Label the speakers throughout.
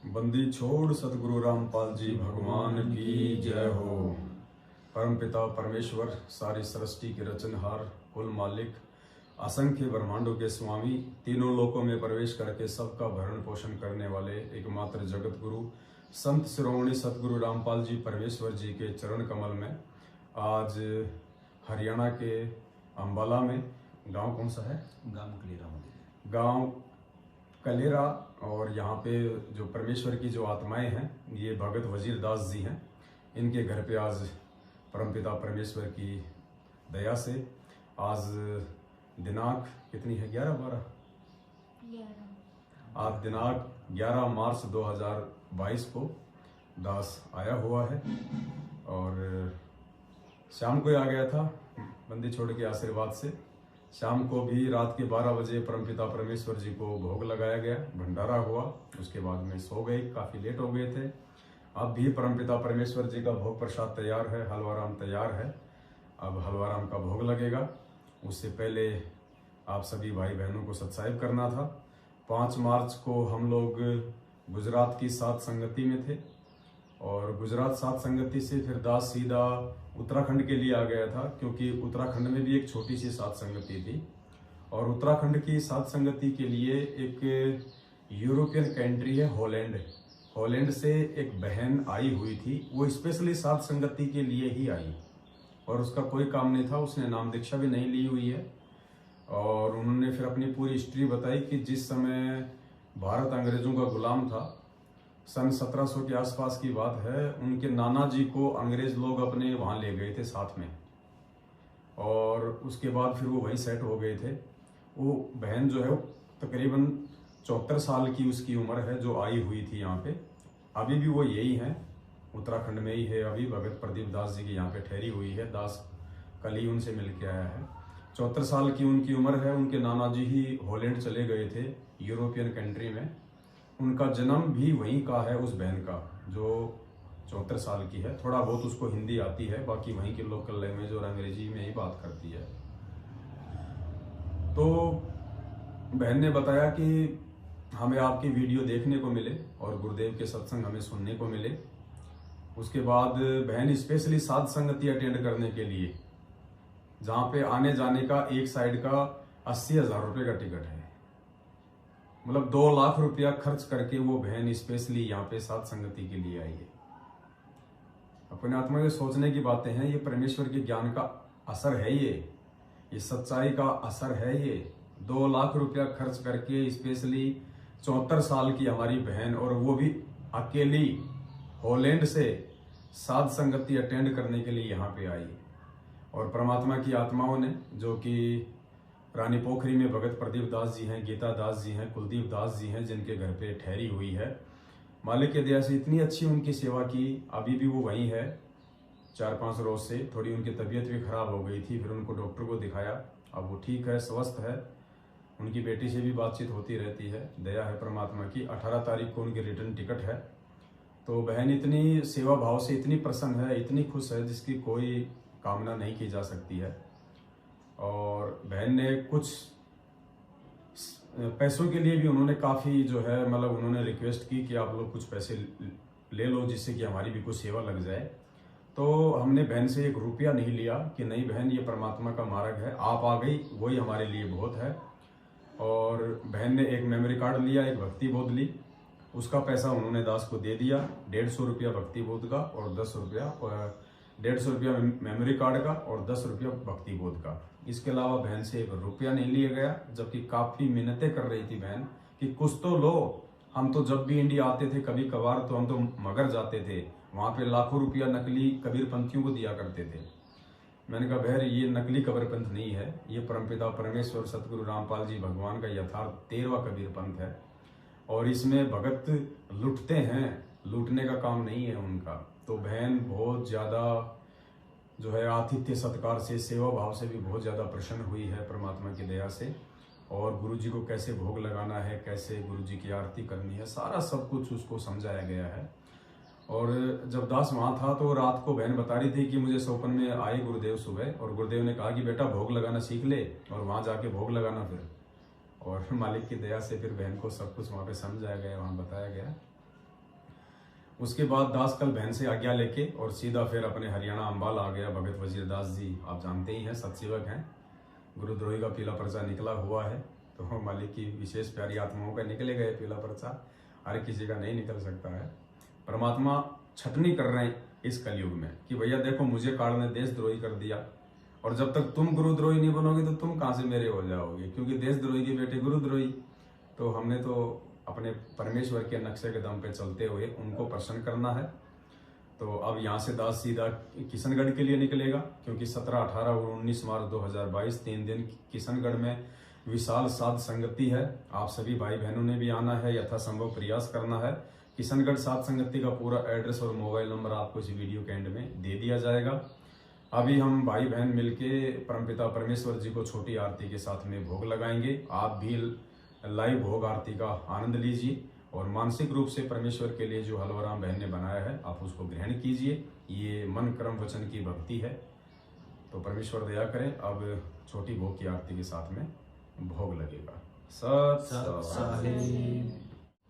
Speaker 1: बंदी छोड़ सतगुरु रामपाल जी भगवान की जय हो। परमपिता परमेश्वर सारी सृष्टि के रचनहार, कुल मालिक, असंख्य ब्रह्मांडों के स्वामी, तीनों लोकों में प्रवेश करके सबका भरण पोषण करने वाले एकमात्र जगत गुरु संत शिरोमणि सतगुरु रामपाल जी परमेश्वर जी के चरण कमल में आज हरियाणा के अंबाला में, गांव कौन सा है? गांव कलेरा। और यहाँ पे जो परमेश्वर की जो आत्माएं हैं, ये भगत वजीर दास जी हैं। इनके घर पे आज परमपिता परमेश्वर की दया से आज दिनांक कितनी है? 11 आज दिनांक 11 मार्च 2022 को दास आया हुआ है और शाम को आ गया था बंदी छोड़ के आशीर्वाद से। शाम को भी रात के 12 बजे परमपिता परमेश्वर जी को भोग लगाया गया, भंडारा हुआ। उसके बाद में सो गए, काफ़ी लेट हो गए थे। अब भी परमपिता परमेश्वर जी का भोग प्रसाद तैयार है, हलवा राम तैयार है। अब हलवा राम का भोग लगेगा। उससे पहले आप सभी भाई बहनों को सत्साहिब करना था। 5 मार्च को हम लोग गुजरात की सात संगति में थे और गुजरात सात संगति से फिर दास सीधा उत्तराखंड के लिए आ गया था, क्योंकि उत्तराखंड में भी एक छोटी सी सात संगति थी। और उत्तराखंड की सात संगति के लिए एक यूरोपियन कंट्री है हॉलैंड। हॉलैंड से एक बहन आई हुई थी, वो स्पेशली सात संगति के लिए ही आई और उसका कोई काम नहीं था, उसने नाम दीक्षा भी नहीं ली हुई है। और उन्होंने फिर अपनी पूरी हिस्ट्री बताई कि जिस समय भारत अंग्रेजों का गुलाम था, सन 1700 के आसपास की बात है, उनके नाना जी को अंग्रेज लोग अपने वहाँ ले गए थे साथ में और उसके बाद फिर वो वहीं सेट हो गए थे। वो बहन जो है तकरीबन 74 साल की उसकी उम्र है, जो आई हुई थी यहाँ पे। अभी भी वो यही है, उत्तराखंड में ही है। अभी भगत प्रदीप दास जी की यहाँ पे ठहरी हुई है। दास कल ही उनसे मिल के आया है। 74 साल की उनकी उम्र है। उनके नाना जी ही हॉलैंड चले गए थे, यूरोपियन कंट्री में। उनका जन्म भी वहीं का है, उस बहन का जो 74 साल की है। थोड़ा बहुत उसको हिंदी आती है, बाकी वहीं की लोकल लैंग्वेज और अंग्रेजी में ही बात करती है। तो बहन ने बताया कि हमें आपकी वीडियो देखने को मिले और गुरुदेव के सत्संग हमें सुनने को मिले। उसके बाद बहन स्पेशली साध संगति अटेंड करने के लिए, जहाँ पे आने जाने का एक साइड का 80,000 रुपये का टिकट है, मतलब 2 लाख रुपया खर्च करके वो बहन स्पेशली यहाँ पे साथ संगति के लिए आई है। अपने आत्मा के सोचने की बातें हैं, ये परमेश्वर के ज्ञान का असर है, ये सच्चाई का असर है। ये 2 लाख रुपया खर्च करके स्पेशली 74 साल की हमारी बहन, और वो भी अकेली हॉलैंड से साध संगति अटेंड करने के लिए यहाँ पे आई। और परमात्मा की आत्माओं ने, जो कि रानी पोखरी में भगत प्रदीप दास जी हैं, गीता दास जी हैं, कुलदीप दास जी हैं, जिनके घर पे ठहरी हुई है, मालिक के दया से इतनी अच्छी उनकी सेवा की। अभी भी वो वहीं है। 4-5 रोज से थोड़ी उनकी तबीयत भी खराब हो गई थी, फिर उनको डॉक्टर को दिखाया, अब वो ठीक है, स्वस्थ है। उनकी बेटी से भी बातचीत होती रहती है। दया है परमात्मा की। 18 तारीख को उनकी रिटर्न टिकट है। तो बहन इतनी सेवा भाव से इतनी प्रसन्न है, इतनी खुश है, जिसकी कोई कामना नहीं की जा सकती है। और बहन ने कुछ पैसों के लिए भी उन्होंने काफ़ी जो है, मतलब उन्होंने रिक्वेस्ट की कि आप लोग कुछ पैसे ले लो, जिससे कि हमारी भी कुछ सेवा लग जाए। तो हमने बहन से 1 रुपया नहीं लिया कि नहीं बहन, ये परमात्मा का मार्ग है, आप आ गई वही हमारे लिए बहुत है। और बहन ने एक मेमोरी कार्ड लिया, एक भक्ति बोध ली, उसका पैसा उन्होंने दास को दे दिया। 150 रुपया भक्ति बोध का और 10 रुपया 150 रुपया मेमोरी कार्ड का और 10 रुपया भक्ति बोध का। इसके अलावा बहन से 1 रुपया नहीं लिया गया, जबकि काफ़ी मिन्नतें कर रही थी बहन कि कुछ तो लो। हम तो जब भी इंडिया आते थे कभी कभार, तो हम तो मगर जाते थे, वहाँ पे लाखों रुपया नकली कबीरपंथियों को दिया करते थे। मैंने कहा बहन, ये नकली कबीरपंथ नहीं है, ये परमपिता परमेश्वर सतगुरु रामपाल जी भगवान का यथार्थ 13वां कबीरपंथ है। और इसमें भगत लुटते हैं, लूटने का काम नहीं है उनका। तो बहन बहुत ज़्यादा जो है आतिथ्य सत्कार से, सेवा भाव से भी बहुत ज़्यादा प्रसन्न हुई है परमात्मा की दया से। और गुरुजी को कैसे भोग लगाना है, कैसे गुरुजी की आरती करनी है, सारा सब कुछ उसको समझाया गया है। और जब दास वहाँ था तो रात को बहन बता रही थी कि मुझे सौपन में आए गुरुदेव सुबह, और गुरुदेव ने कहा कि बेटा भोग लगाना सीख ले और वहाँ जाके भोग लगाना फिर। और मालिक की दया से फिर बहन को सब कुछ वहाँ पे समझाया गया, वहाँ बताया गया। उसके बाद दास कल बहन से आज्ञा लेके और सीधा फिर अपने हरियाणा अंबाला आ गया। भगत वजीर दास जी आप जानते ही हैं, सतसेवक हैं। गुरुद्रोही का पीला पर्चा निकला हुआ है, तो मालिक की विशेष प्यारी आत्माओं का निकलेगा ये पीला पर्चा, हर किसी का नहीं निकल सकता है। परमात्मा छटनी कर रहे हैं इस कलयुग में कि भैया देखो मुझे काल ने देशद्रोही कर दिया, और जब तक तुम गुरुद्रोही नहीं बनोगे तो तुम कहाँ से मेरे हो जाओगे, क्योंकि देशद्रोही के बेटे गुरुद्रोही। तो हमने तो अपने परमेश्वर के नक्शे के दम पे चलते हुए उनको प्रसन्न करना है। तो अब यहाँ से दास सीधा किशनगढ़ के लिए निकलेगा, क्योंकि 17, 18 और 19 मार्च 2022 3 दिन किशनगढ़ में विशाल साध संगति है। आप सभी भाई बहनों ने भी आना है, यथासंभव प्रयास करना है। किशनगढ़ साध संगति का पूरा एड्रेस और मोबाइल नंबर आपको इस वीडियो के एंड में दे दिया जाएगा। अभी हम भाई बहन मिलके परमपिता परमेश्वर जी को छोटी आरती के साथ में भोग लगाएंगे। आप भी लाइव भोग आरती का आनंद लीजिए और मानसिक रूप से परमेश्वर के लिए जो हलवाराम बहन ने बनाया है आप उसको ग्रहण कीजिए। ये मन कर्म वचन की भक्ति है, तो परमेश्वर दया करें। अब छोटी भोग की आरती के साथ में भोग लगेगा।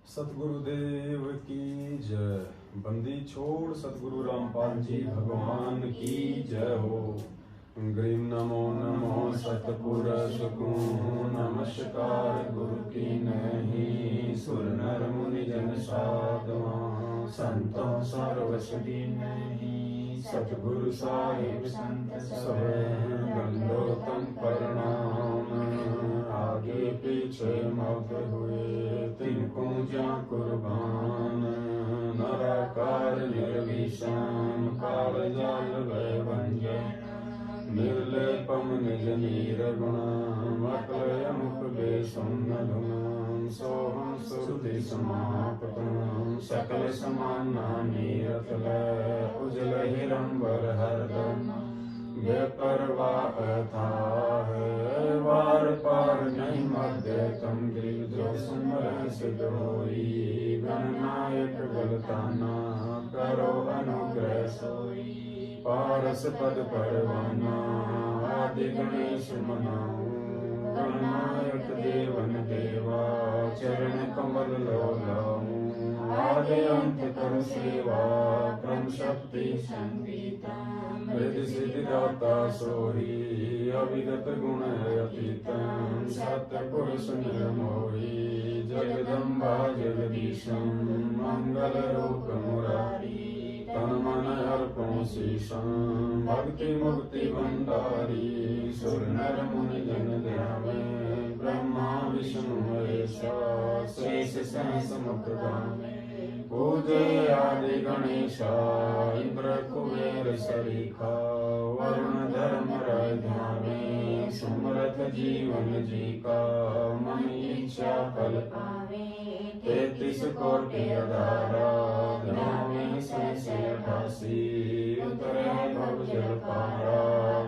Speaker 1: सतगुरुदेव की जय। बंदी छोड़ सतगुरु रामपाल जी भगवान की जय हो। ग्रीम नमो नमो सतपुरुष को नमस्कार गुरु की नहीं। सुर नर मुनि जन साधुआ संतों सर्वसदी नहीं। सतगुरु साहिब संत सब गंडोतम प्रणाम। आगे पीछे मौत हुए तिनको जा कुर्बान। नराकार निर्विषाम काल जाल भय भंजन। निर्लेपम निज नीर गुणाम अकलयमुख बेसुन्न धुनाम। सोहम सुधि समापतम सकल समाना नीरत लय। उजल हिरंबर हरदम बेपरवाह था है। वार पार नहीं मध्य तम गिर जो सुमर सिद्ध होई। गणनायक गलताना करो अनुग्रह सोई। पारस पद परवाना आदि गणेश मनाऊं। गणनायक देवन देवा चरण कमल लो लाऊं। आदि अंत कर सेवा ब्रह्म शक्ति संगीता। मृद सिद्धि दाता सोही अविगत गुण अतीतम। सत्य पुरुष निर्मोही जगदम्बा जगदीशम। मंगल रूप मुरारी तन मन अर्पण शीशम। भक्ति मुक्ति भंडारी सुर नर मुनि जन ध्यावे। ब्रह्मा विष्णु महेशा शेष सहस मुख गावे। पूजे आदि गणेशा इंद्र कुबेर सरीखा। वरुण धर्म राय ध्यावे सुमरत जीवन जी का। मन इच्छा फल पावे 33 कोटि अधारा। ध्यावे शेष 88 उतरे भव जल पारा।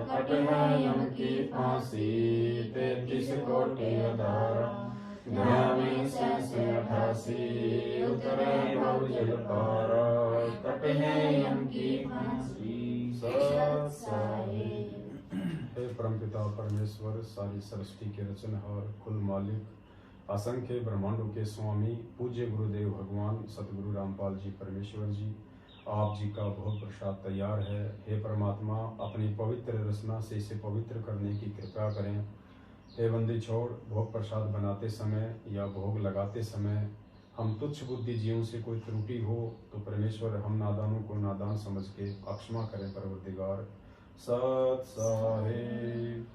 Speaker 1: कट है यम की फांसी 33 कोटि अधारा। ध्यावे शेष 88 उतरे भव जल पारा। कट है यम की फांसी। सत साहिब। हे परमपिता परमेश्वर सारी सृष्टि के रचनहार कुल मालिक असंख्य ब्रह्मांडों के स्वामी पूज्य गुरुदेव भगवान सतगुरु रामपाल जी परमेश्वर जी, आप जी का भोग प्रसाद तैयार है। हे परमात्मा अपनी पवित्र रचना से इसे पवित्र करने की कृपा करें। हे बंदी छोड़ भोग प्रसाद बनाते समय या भोग लगाते समय हम तुच्छ बुद्धि जीवों से कोई त्रुटि हो तो परमेश्वर हम नादानों को नादान समझ के अक्षमा करें परवरदिगार। सत साहिब।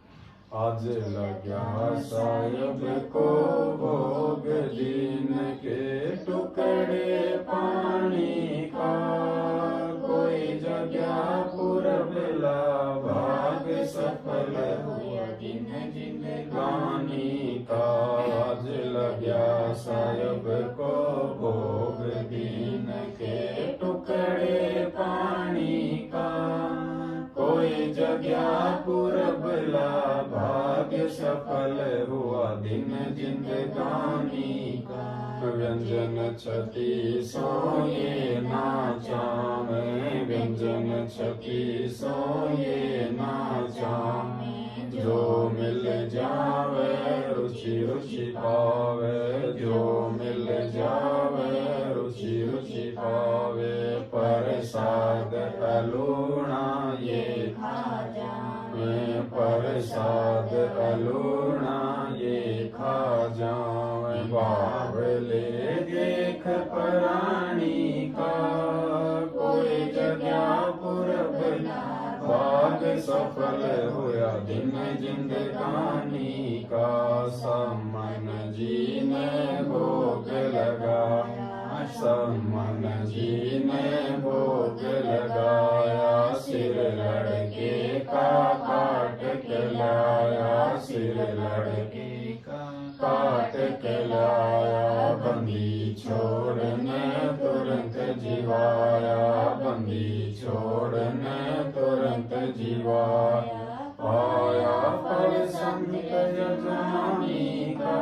Speaker 1: आज लग्या साहिब को भोग दीन के टुकड़े पानी का। कोई जगह पुरबला भाग सफल हुआ दिन जिंदगानी का। आज लग्या साहिब को भोग दीन के टुकड़े पानी का। कोई जगह पुरबला भाग्य सफल हुआ दिन जिंदगानी का। व्यंजन छति सोये नाचा में। व्यंजन छति सोये नाचा में। जो मिल जावे रुचि रुचि पावे। जो मिल जावे रुचि रुचि पावे। प्रसाद अलूणा ये खा जावे, प्रसाद अलूणा ये खा जावे। बावले देख पराणी का, कोई जगया पुरब भाग सफल होया दिन जिंदगानी का। समन जी ने भोग लगाया, समन जी ने भोग लगाया। सिर लड़के का काट के लाया, सिर लड़के का काट के लाया। बंदी छोड़ने तुरंत जीवाया, बंदी छोड़ने तुरंत जीवाया। आया फल संत यजमानी का,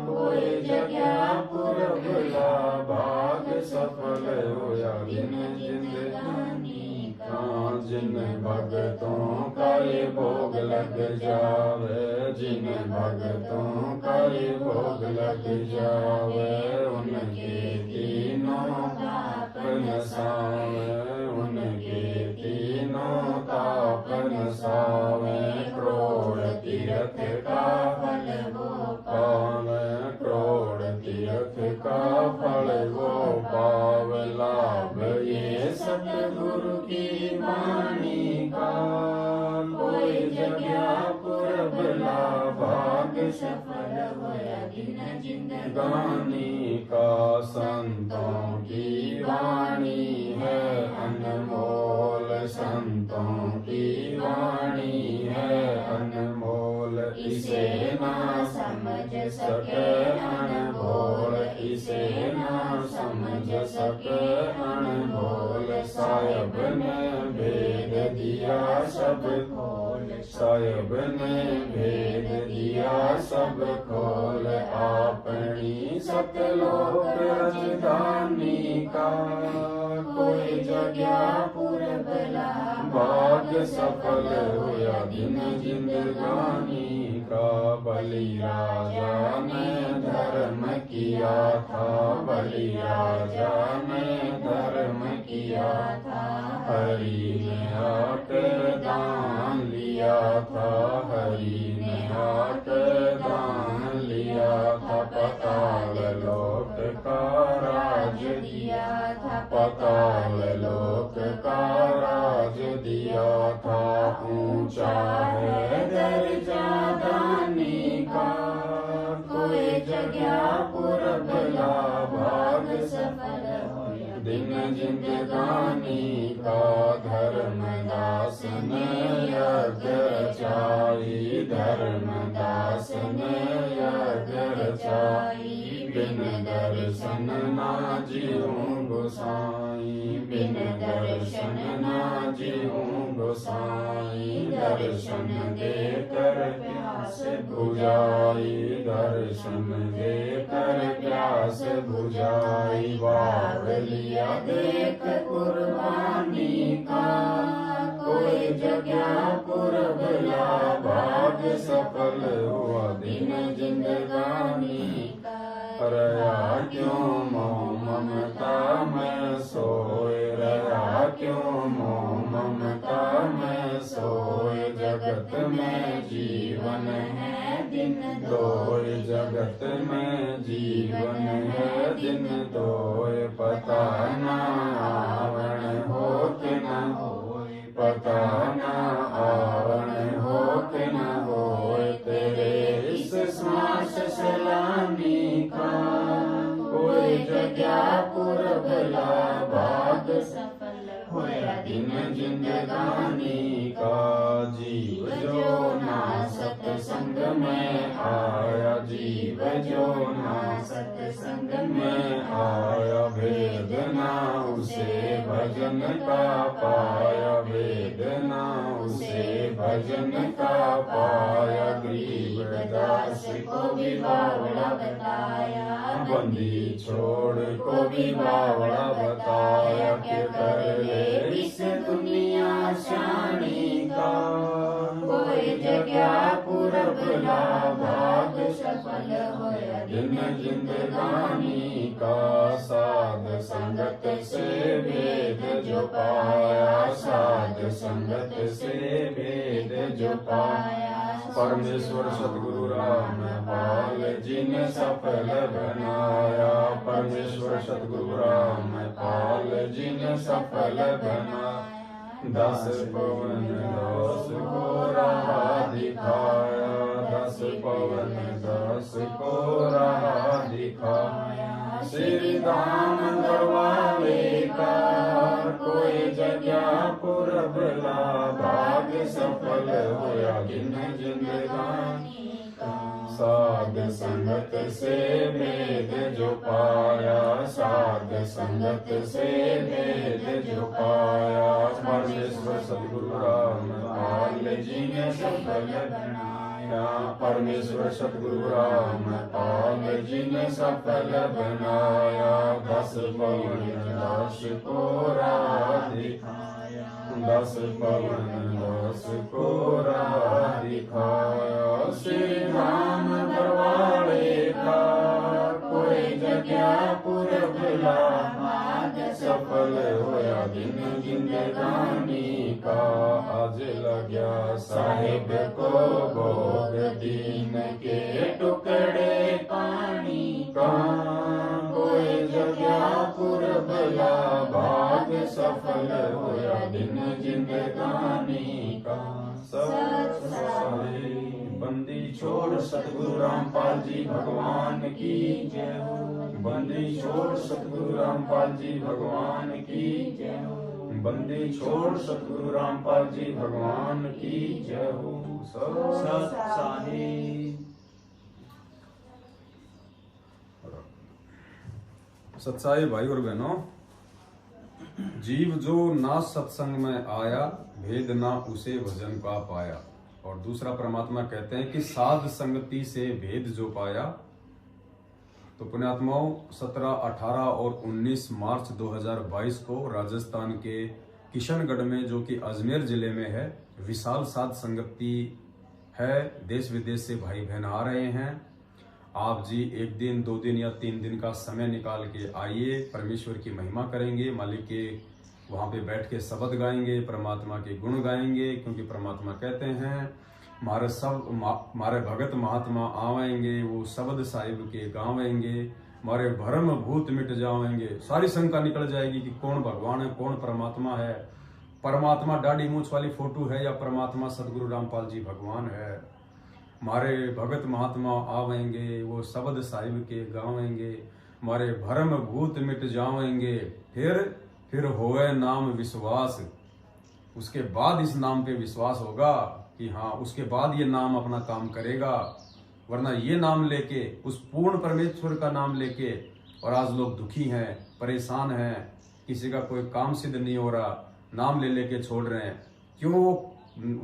Speaker 1: कोई जगया पुरबला भाग सफल होया दिन जिंदगानी का। जिन भगतों का ये भोग लग जावे, जिन भगतों का ये भोग लग जावे। उनके तीनों ताप नसावे, उनके तीनों ताप नसावे। करोड़ तीर्थ का फल वो पावे, करोड़ तीर्थ का फल वो पावे। लाभ ये सतगुरु की वाणी का, कोई जगया पुरबला भाग सफल होया दिन जिंदगानी का। संतों की वाणी है अनमोल, संतों की वाणी है अनमोल। इसे ना समझ सके अनमोल, इसे ना समझ सके अनमोल। साहिब ने भेद दिया सब खोल, साहिब ने भेद दिया सब खोल। अपनी सतलोक राजधानी का, कोई जगया पुरबला भाग सफल होया दिन जिंदगानी का। बलि राजा ने धर्म किया था, बलि राजा ने धर्म किया था। हरि ने आकर दान लिया था, हरि ने आकर दान लिया था। पाताल लोक का राज दिया था, पाताल लोक का राज दिया था। ऊंचा है दर्जा दानी का, कोई जगया पुरबला भाग सफल होया दिन जिंदगानी का। धर्मदास ने यज्ञ रचाई, धर्मदास ने यज्ञ रचाई। बिन दर्शन ना जीऊं गोसाई, बिन दर्शन ना जीऊं गोसाई। दर्शन देकर प्यास बुझाई, दर्शन देकर प्यास बुझाई। बावलिया देख कुर्बानी का, कोई जगया पुरबला भाग सफल हुआ दिन जिंदगानी का। रया क्यों मोह ममता में सोए, रया क्यों मोह ममता में सोए। जगत में जीवन है दिन दोए, जगत में जीवन है दिन दोए। पता ना आवण हो के न होए, पता ना आवण हो के न होए। तेरे इस श्वास सलामी का, कोई जगया पुरबला भाग सफल होया दिन जिंदगानी का। जीव जो ना सत्संग में आया, जीव जो ना सत्संग में आया। भेद ना उसे भजन का पाया, भेद ना उसे भजन का पाया। गरीब दास को भी बावड़ा बताया, बंदी छोड़ को भी बावड़ा बताया। के कर ले इस दुनिया शानी का, कोई जगया पुरबला भाग सफल होया दिन जिंदगानी का। साध संगत से भेद जो पाया, साध संगत से भेद जो पाया। परमेश्वर सतगुरु रामपाल जी ने सफल बनाया, परमेश्वर सतगुरु रामपाल जी ने सफल बनाया। 10 पवन 10 को राह दिखाया, 10 पवन 10 को राह दिखाया। श्री धाम दरबारे का कोई जगह पुरबला, भाग्य सफल होया जिन जिंदगानी का। साध संगत से भेद जो पाया, साध संगत से भेद जो पाया। परमेश्वर सतगुरु रामपाल जी ने सफल बनाया, परमेश्वर सतगुरु रामपाल जी ने सफल बनाया। 10 पवन 10 को राह दिखाया, 10 पवन 10 को राह दिखाया। श्री राम दरबारे का कोई जगह पुरबला, भाग्य सफल होया दिन जिंदगानी का। आज लग्या साहिब को भोग दीन के टुकड़े पानी का, कोई जगह पुरबला, भाग्य सफल होया दिन जिंदगानी का। सत साहिब बंदी छोड़ सतगुरु रामपाल जी भगवान की जय हो, बंदी छोड़ सतगुरु रामपाल जी भगवान की जय हो, बंदी छोड़ सतगुरु रामपाल जी भगवान की जय हो। सत साहिब। सत्साई भाई और बहनों, जीव जो ना सत्संग में आया, भेद ना उसे भजन का पाया। और दूसरा परमात्मा कहते हैं कि साध संगति से भेद जो पाया। तो पुण्यात्माओं 17, 18 और 19 मार्च 2022 को राजस्थान के किशनगढ़ में, जो कि अजमेर जिले में है, विशाल साध संगति है। देश विदेश से भाई बहन आ रहे हैं। आप जी 1 दिन 2 दिन या 3 दिन का समय निकाल के आइए, परमेश्वर की महिमा करेंगे, मालिक के वहाँ पे बैठ के शब्द गाएंगे, परमात्मा के गुण गाएंगे। क्योंकि परमात्मा कहते हैं मारे भगत महात्मा आवेंगे, वो शब्द साहिब के गावेंगे, मारे भरम भूत मिट जावेंगे। सारी शंका निकल जाएगी कि कौन भगवान है, कौन परमात्मा है। परमात्मा दाढ़ी मूछ वाली फोटो है या परमात्मा सतगुरु रामपाल जी भगवान है। मारे भगत महात्मा आवेंगे, वो शब्द साहिब के गावेंगे, मारे भरम भूत मिट जावेंगे। फिर होवे नाम विश्वास। उसके बाद इस नाम पे विश्वास होगा कि हाँ, उसके बाद ये नाम अपना काम करेगा। वरना ये नाम लेके, उस पूर्ण परमेश्वर का नाम लेके, और आज लोग दुखी हैं, परेशान हैं, किसी का कोई काम सिद्ध नहीं हो रहा, नाम ले लेके छोड़ रहे हैं। क्यों?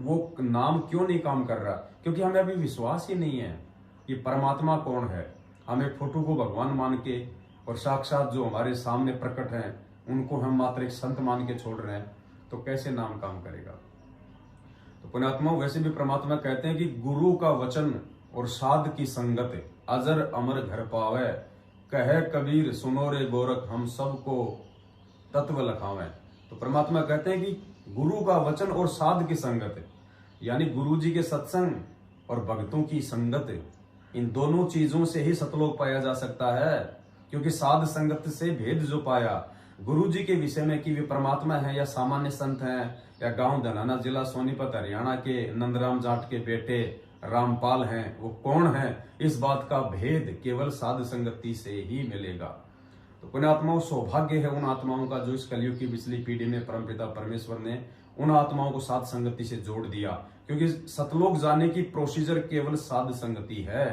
Speaker 1: वो नाम क्यों नहीं काम कर रहा? क्योंकि हमें अभी विश्वास ही नहीं है कि परमात्मा कौन है। हम एक फोटो को भगवान मान के, और साक्षात जो हमारे सामने प्रकट हैं उनको हम मात्र एक संत मान के छोड़ रहे हैं, तो कैसे नाम काम करेगा? तो पुण्यात्माओं, वैसे भी परमात्मा कहते हैं कि गुरु का वचन और साध की संगत अजर अमर घर पावे। कहे कबीर सुनो रे गोरख, हम सबको तत्व लखावे। तो परमात्मा कहते हैं कि गुरु का वचन और साध की संगत, यानी गुरु जी के सत्संग और भक्तों की संगत, इन दोनों चीजों से ही सतलोक पाया जा सकता है। क्योंकि साध संगत से भेद जो पाया, गुरु जी के विषय में कि वे परमात्मा है या सामान्य संत हैं, या गांव धनाना जिला सोनीपत हरियाणा के नंदराम जाट के बेटे रामपाल हैं, वो कौन है, इस बात का भेद केवल साध संगति से ही मिलेगा। तो पुण्यात्माओं, सौभाग्य है उन आत्माओं का जो इस कलयुग की पिछली पीढ़ी में परमपिता परमेश्वर ने उन आत्माओं को साध संगति से जोड़ दिया। क्योंकि सतलोक जाने की प्रोसीजर केवल साध संगति है।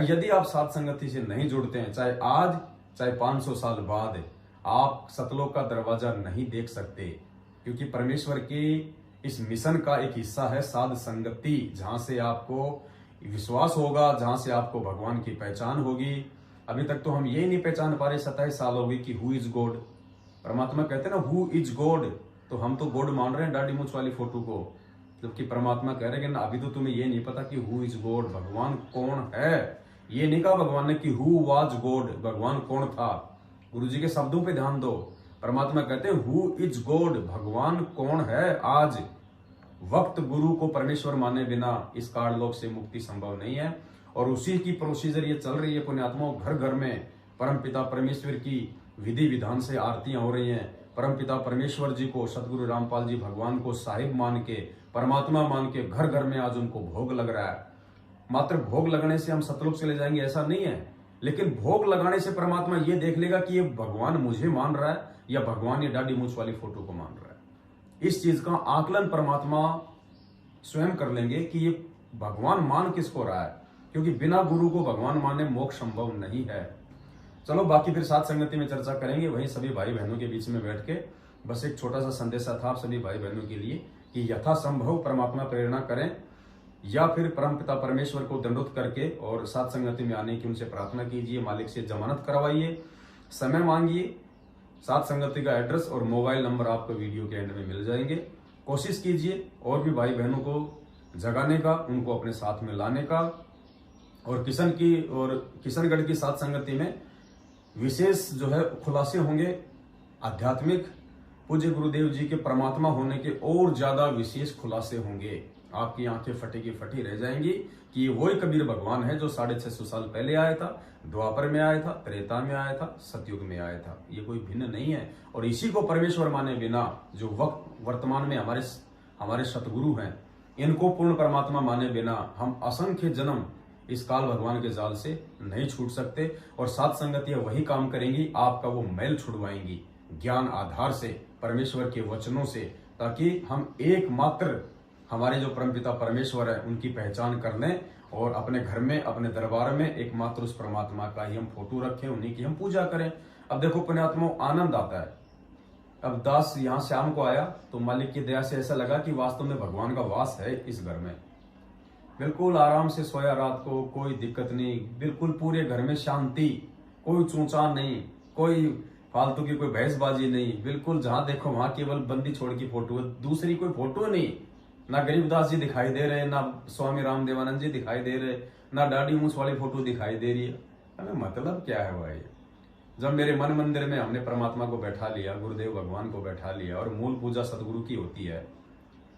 Speaker 1: यदि आप साध संगति से नहीं जुड़ते हैं, चाहे आज चाहे 500 साल बाद, आप सतलोक का दरवाजा नहीं देख सकते। क्योंकि परमेश्वर के इस मिशन का एक हिस्सा है साध संगति, जहां से आपको विश्वास होगा, जहां से आपको भगवान की पहचान होगी। अभी तक तो हम यही नहीं पहचान पा रहे, 27 साल हो गई कि हु इज गॉड। परमात्मा कहते हैं ना हु इज गॉड, तो हम तो गॉड मान रहे हैं दाढ़ी मूछ वाली फोटो को, जबकि परमात्मा कह रहे हैं कि अभी तो तुम्हें ये नहीं पता कि हु इज गॉड, भगवान कौन है। ये नहीं कहा भगवान ने कि हु वाज गॉड, भगवान कौन था। गुरु जी के शब्दों पे ध्यान दो। परमात्मा कहते हैं हु इज गॉड, भगवान कौन है। आज वक्त गुरु को परमेश्वर माने बिना इस काललोक से मुक्ति संभव नहीं है। और उसी की प्रोसीजर ये चल रही है पुण्यात्माओं। घर घर में परमपिता परमेश्वर की विधि विधान से आरतियां हो रही हैं। परमपिता परमेश्वर जी को, सतगुरु रामपाल जी भगवान को साहिब मान के, परमात्मा मान के घर घर में आज उनको भोग लग रहा है। मात्र भोग लगने से हम सतलोक चले जाएंगे ऐसा नहीं है, लेकिन भोग लगाने से परमात्मा ये देख लेगा कि ये भगवान मुझे मान रहा है या भगवान ये दाढ़ी मूंछ वाली फोटो को मान रहा है। इस चीज का आकलन परमात्मा स्वयं कर लेंगे कि ये भगवान मान किसको रहा है, क्योंकि बिना गुरु को भगवान माने मोक्ष संभव नहीं है। चलो बाकी फिर साथ संगति में चर्चा करेंगे, वहीं सभी भाई बहनों के बीच में बैठ के बस एक छोटा सा संदेशा था आप सभी भाई बहनों के लिए कि यथासंभव परमात्मा प्रेरणा करें या फिर परमपिता परमेश्वर को दंडोत करके और साथ संगति में आने की उनसे प्रार्थना कीजिए, मालिक से जमानत करवाइए, समय मांगिए। साथ संगति का एड्रेस और मोबाइल नंबर आपको वीडियो के एंड में मिल जाएंगे। कोशिश कीजिए और भी भाई बहनों को जगाने का, उनको अपने साथ में लाने का। और किशनगढ़ की साथ संगति में विशेष जो है खुलासे होंगे आध्यात्मिक, पूज्य गुरुदेव जी के परमात्मा होने के और ज्यादा विशेष खुलासे होंगे। आपकी आंखें फटी की फटी रह जाएंगी कि ये वही कबीर भगवान है जो 650 साल पहले आया था, द्वापर में आया था, त्रेता में आया था, सतयुग में आया था। ये कोई भिन्न नहीं है। और इसी को परमेश्वर माने बिना जो वर्तमान में हमारे सतगुरु हैं, इनको पूर्ण परमात्मा माने बिना हम असंख्य जन्म इस काल भगवान के जाल से नहीं छूट सकते। और साथ संगतियां वही काम करेंगी, आपका वो मैल छुड़वाएंगी ज्ञान आधार से, परमेश्वर के वचनों से, ताकि हम एकमात्र हमारे जो परमपिता परमेश्वर है उनकी पहचान कर लें और अपने घर में, अपने दरबार में एकमात्र उस परमात्मा का ही हम फोटो रखें, उन्हीं की हम पूजा करें। अब देखो पुण्यात्माओं, आनंद आता है। अब दास यहाँ शाम को आया तो मालिक की दया से ऐसा लगा कि वास्तव में भगवान का वास है इस घर में। बिल्कुल आराम से सोया रात को, कोई दिक्कत नहीं, बिल्कुल पूरे घर में शांति, कोई चूचा नहीं, कोई फालतू की कोई बहसबाजी नहीं, बिल्कुल जहां देखो वहां केवल बंदी छोड़ की फोटो, दूसरी कोई फोटो नहीं। ना गरीबदास जी दिखाई दे रहे, ना स्वामी रामदेवानंद जी दिखाई दे रहे, ना दाढ़ी मूंछ वाली फोटो दिखाई दे रही है। हमें मतलब क्या है भाई? जब मेरे मन मंदिर में हमने परमात्मा को बैठा लिया, गुरुदेव भगवान को बैठा लिया और मूल पूजा सतगुरु की होती है,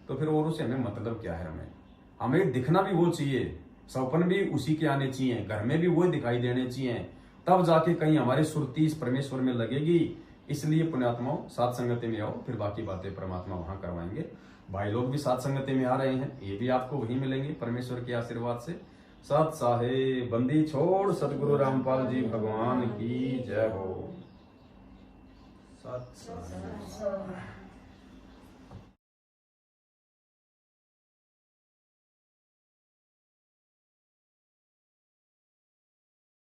Speaker 1: तो फिर और उससे हमें मतलब क्या है? हमें दिखना भी वो चाहिए, सपन भी उसी के आने चाहिए, घर में भी वो दिखाई देने चाहिए, तब जाके कहीं हमारी सुरती इस परमेश्वर में लगेगी। इसलिए पुण्यात्माओं, साथ संगति में आओ, फिर बाकी बातें परमात्मा वहां करवाएंगे। भाई लोग भी साथ संगति में आ रहे हैं, ये भी आपको वहीं मिलेंगे परमेश्वर के आशीर्वाद से। सत साहेब बंदी छोड़ सतगुरु रामपाल जी भगवान की जय हो। सत साहेब।